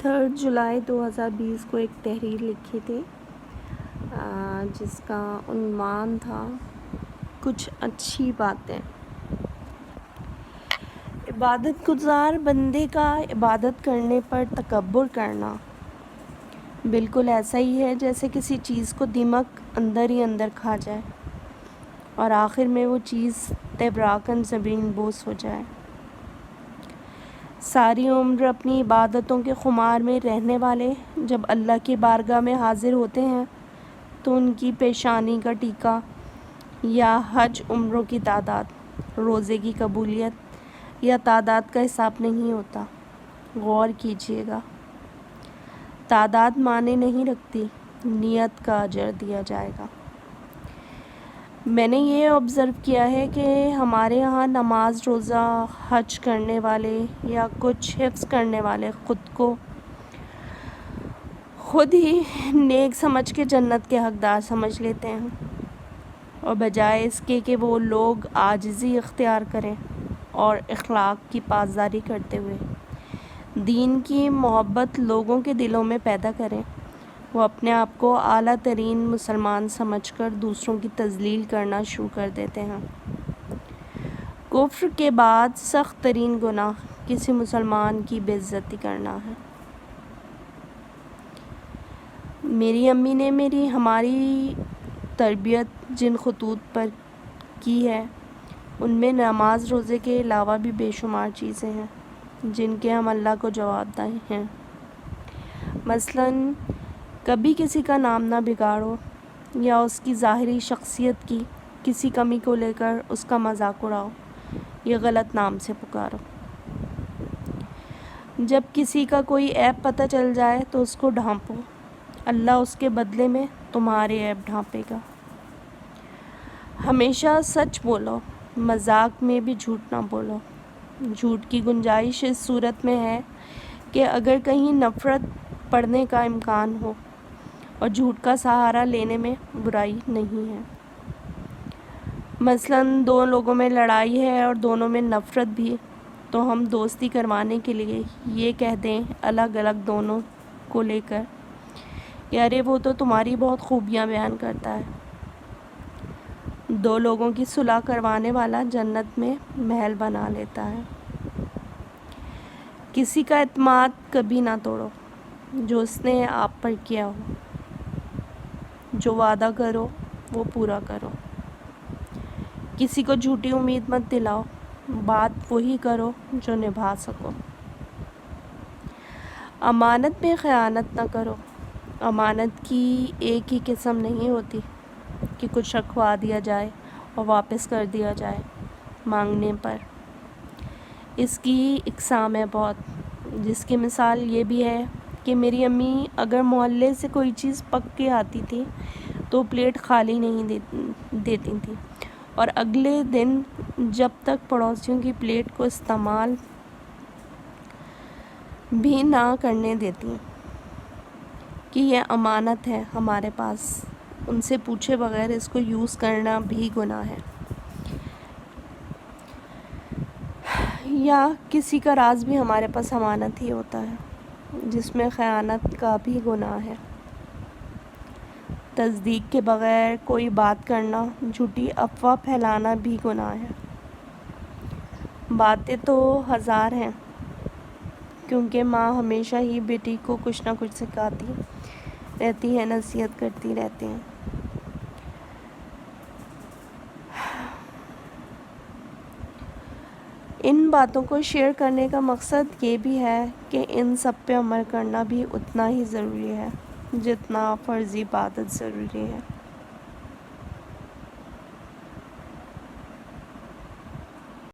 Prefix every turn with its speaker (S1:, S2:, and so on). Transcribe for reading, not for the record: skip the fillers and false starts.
S1: 3 جولائی 2020 کو ایک تحریر لکھی تھی جس کا عنوان تھا کچھ اچھی باتیں۔ عبادت گزار بندے کا عبادت کرنے پر تکبر کرنا بالکل ایسا ہی ہے جیسے کسی چیز کو دیمک اندر ہی اندر کھا جائے اور آخر میں وہ چیز تبراکن زمین بوس ہو جائے۔ ساری عمر اپنی عبادتوں کے خمار میں رہنے والے جب اللہ کی بارگاہ میں حاضر ہوتے ہیں تو ان کی پیشانی کا ٹیکہ یا حج عمروں کی تعداد، روزے کی قبولیت یا تعداد کا حساب نہیں ہوتا۔ غور کیجیے گا، تعداد معنی نہیں رکھتی، نیت کا اجر دیا جائے گا۔ میں نے یہ آبزرو کیا ہے کہ ہمارے ہاں نماز، روزہ، حج کرنے والے یا کچھ حفظ کرنے والے خود ہی نیک سمجھ کے جنت کے حقدار سمجھ لیتے ہیں، اور بجائے اس کے کہ وہ لوگ عاجزی اختیار کریں اور اخلاق کی پاسداری کرتے ہوئے دین کی محبت لوگوں کے دلوں میں پیدا کریں، وہ اپنے آپ کو اعلیٰ ترین مسلمان سمجھ کر دوسروں کی تذلیل کرنا شروع کر دیتے ہیں۔ کفر کے بعد سخت ترین گناہ کسی مسلمان کی بے عزتی کرنا ہے۔ میری امی نے ہماری تربیت جن خطوط پر کی ہے ان میں نماز روزے کے علاوہ بھی بے شمار چیزیں ہیں جن کے ہم اللہ کو جواب دہ ہیں۔ مثلاً کبھی کسی کا نام نہ بگاڑو یا اس کی ظاہری شخصیت کی کسی کمی کو لے کر اس کا مذاق اڑاؤ یا غلط نام سے پکارو۔ جب کسی کا کوئی عیب پتہ چل جائے تو اس کو ڈھانپو، اللہ اس کے بدلے میں تمہارے عیب ڈھانپے گا۔ ہمیشہ سچ بولو، مذاق میں بھی جھوٹ نہ بولو۔ جھوٹ کی گنجائش اس صورت میں ہے کہ اگر کہیں نفرت پڑنے کا امکان ہو، اور جھوٹ کا سہارا لینے میں برائی نہیں ہے۔ مثلاً دو لوگوں میں لڑائی ہے اور دونوں میں نفرت بھی، تو ہم دوستی کروانے کے لیے یہ کہہ دیں الگ الگ دونوں کو لے کر کہ ارے وہ تو تمہاری بہت خوبیاں بیان کرتا ہے۔ دو لوگوں کی صلح کروانے والا جنت میں محل بنا لیتا ہے۔ کسی کا اعتماد کبھی نہ توڑو جو اس نے آپ پر کیا ہو۔ جو وعدہ کرو وہ پورا کرو۔ کسی کو جھوٹی امید مت دلاؤ، بات وہی کرو جو نبھا سکو۔ امانت میں خیانت نہ کرو۔ امانت کی ایک ہی قسم نہیں ہوتی کہ کچھ رکھوا دیا جائے اور واپس کر دیا جائے مانگنے پر۔ اس کی اقسام ہے بہت، جس کی مثال یہ بھی ہے کہ میری امی اگر محلے سے کوئی چیز پک کے آتی تھی تو پلیٹ خالی نہیں دیتی تھیں، اور اگلے دن جب تک پڑوسیوں کی پلیٹ کو استعمال بھی نہ کرنے دیتی کہ یہ امانت ہے ہمارے پاس، ان سے پوچھے بغیر اس کو یوز کرنا بھی گناہ ہے۔ یا کسی کا راز بھی ہمارے پاس امانت ہی ہوتا ہے جس میں خیانت کا بھی گناہ ہے۔ تصدیق کے بغیر کوئی بات کرنا، جھوٹی افواہ پھیلانا بھی گناہ ہے۔ باتیں تو ہزار ہیں، کیونکہ ماں ہمیشہ ہی بیٹی کو کچھ نہ کچھ سکھاتی رہتی ہے، نصیحت کرتی رہتی ہیں۔ ان باتوں کو شیئر کرنے کا مقصد یہ بھی ہے کہ ان سب پہ عمل کرنا بھی اتنا ہی ضروری ہے جتنا فرض عبادت ضروری ہے۔